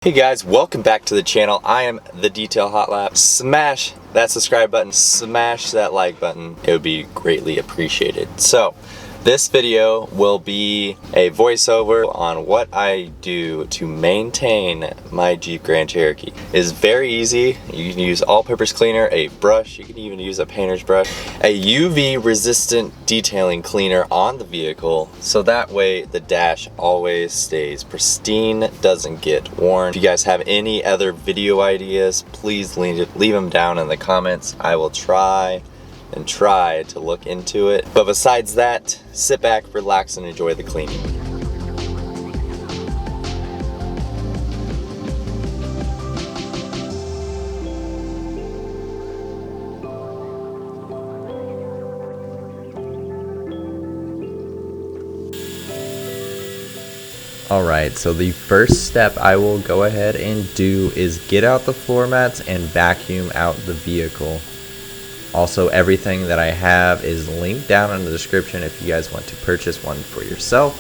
Hey guys, welcome back to the channel. I am the Detail Hot Lap. Smash that subscribe button, smash that like button. It would be greatly appreciated. So, this video will be a voiceover on what I do to maintain my Jeep Grand Cherokee. It is very easy. You can use all-purpose cleaner, a brush, you can even use a painter's brush, a UV resistant detailing cleaner on the vehicle, so that way the dash always stays pristine, doesn't get worn. If you guys have any other video ideas, please leave them down in the comments. I will try to look into it. But besides that, sit back, relax, and enjoy the cleaning. Alright, so the first step I will go ahead and do is get out the floor mats and vacuum out the vehicle. Also, everything that I have is linked down in the description if you guys want to purchase one for yourself.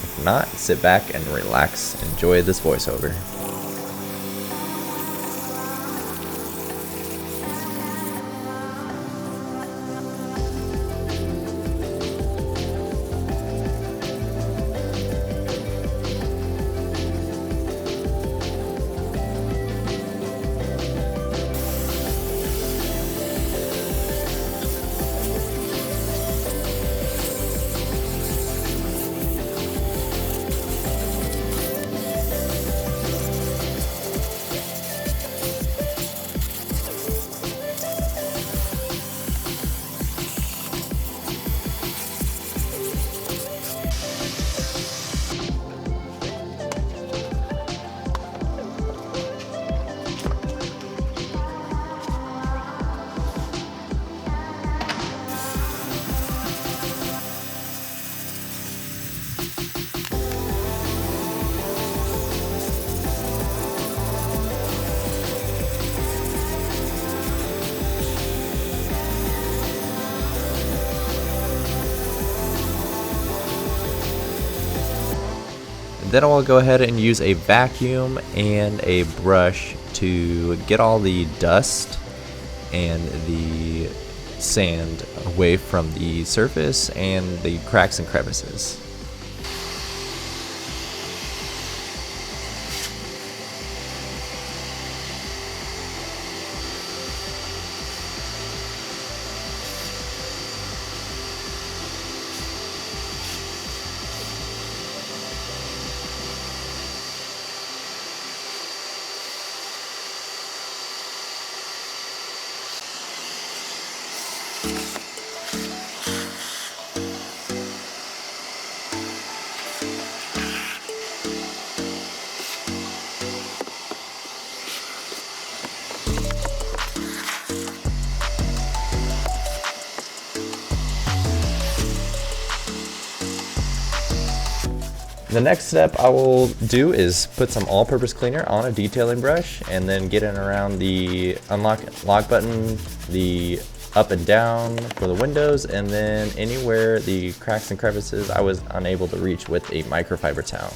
If not, sit back and relax. Enjoy this voiceover. Then I will go ahead and use a vacuum and a brush to get all the dust and the sand away from the surface and the cracks and crevices. The next step I will do is put some all-purpose cleaner on a detailing brush and then get in around the unlock lock button, the up and down for the windows, and then anywhere the cracks and crevices I was unable to reach with a microfiber towel.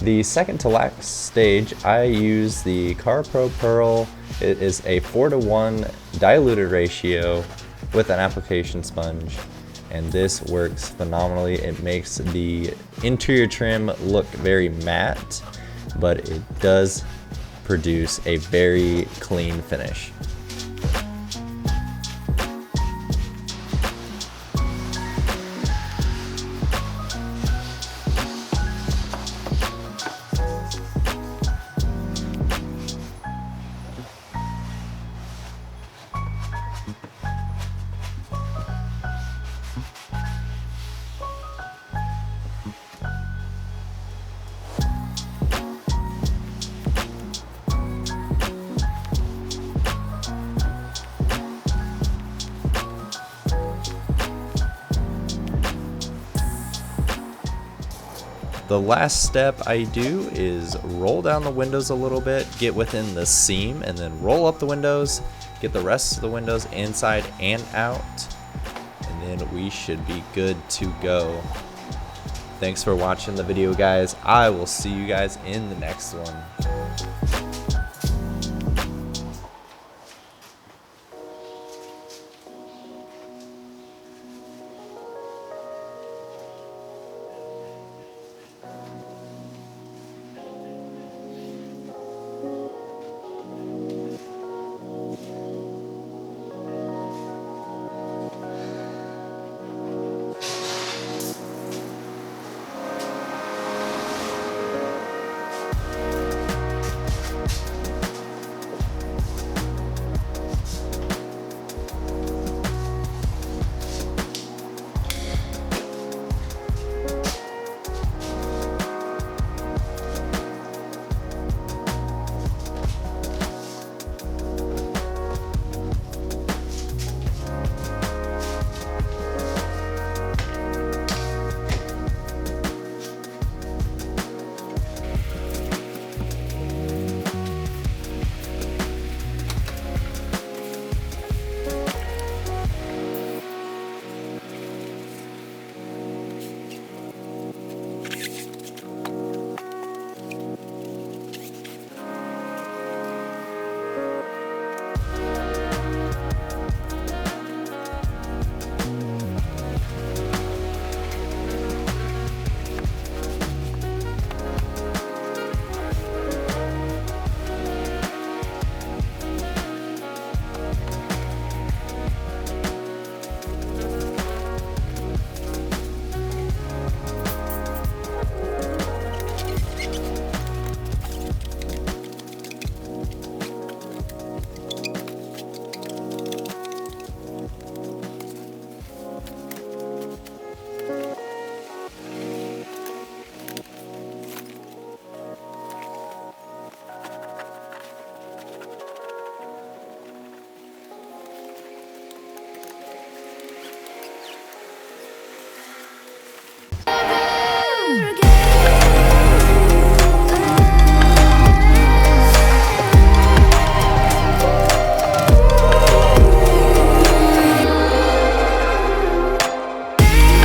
The second to last stage, I use the CarPro Pearl. It is a 4:1 diluted ratio with an application sponge, and this works phenomenally. It makes the interior trim look very matte, but it does produce a very clean finish. The last step I do is roll down the windows a little bit, get within the seam, and then roll up the windows, get the rest of the windows inside and out, and then we should be good to go. Thanks for watching the video, guys. I will see you guys in the next one.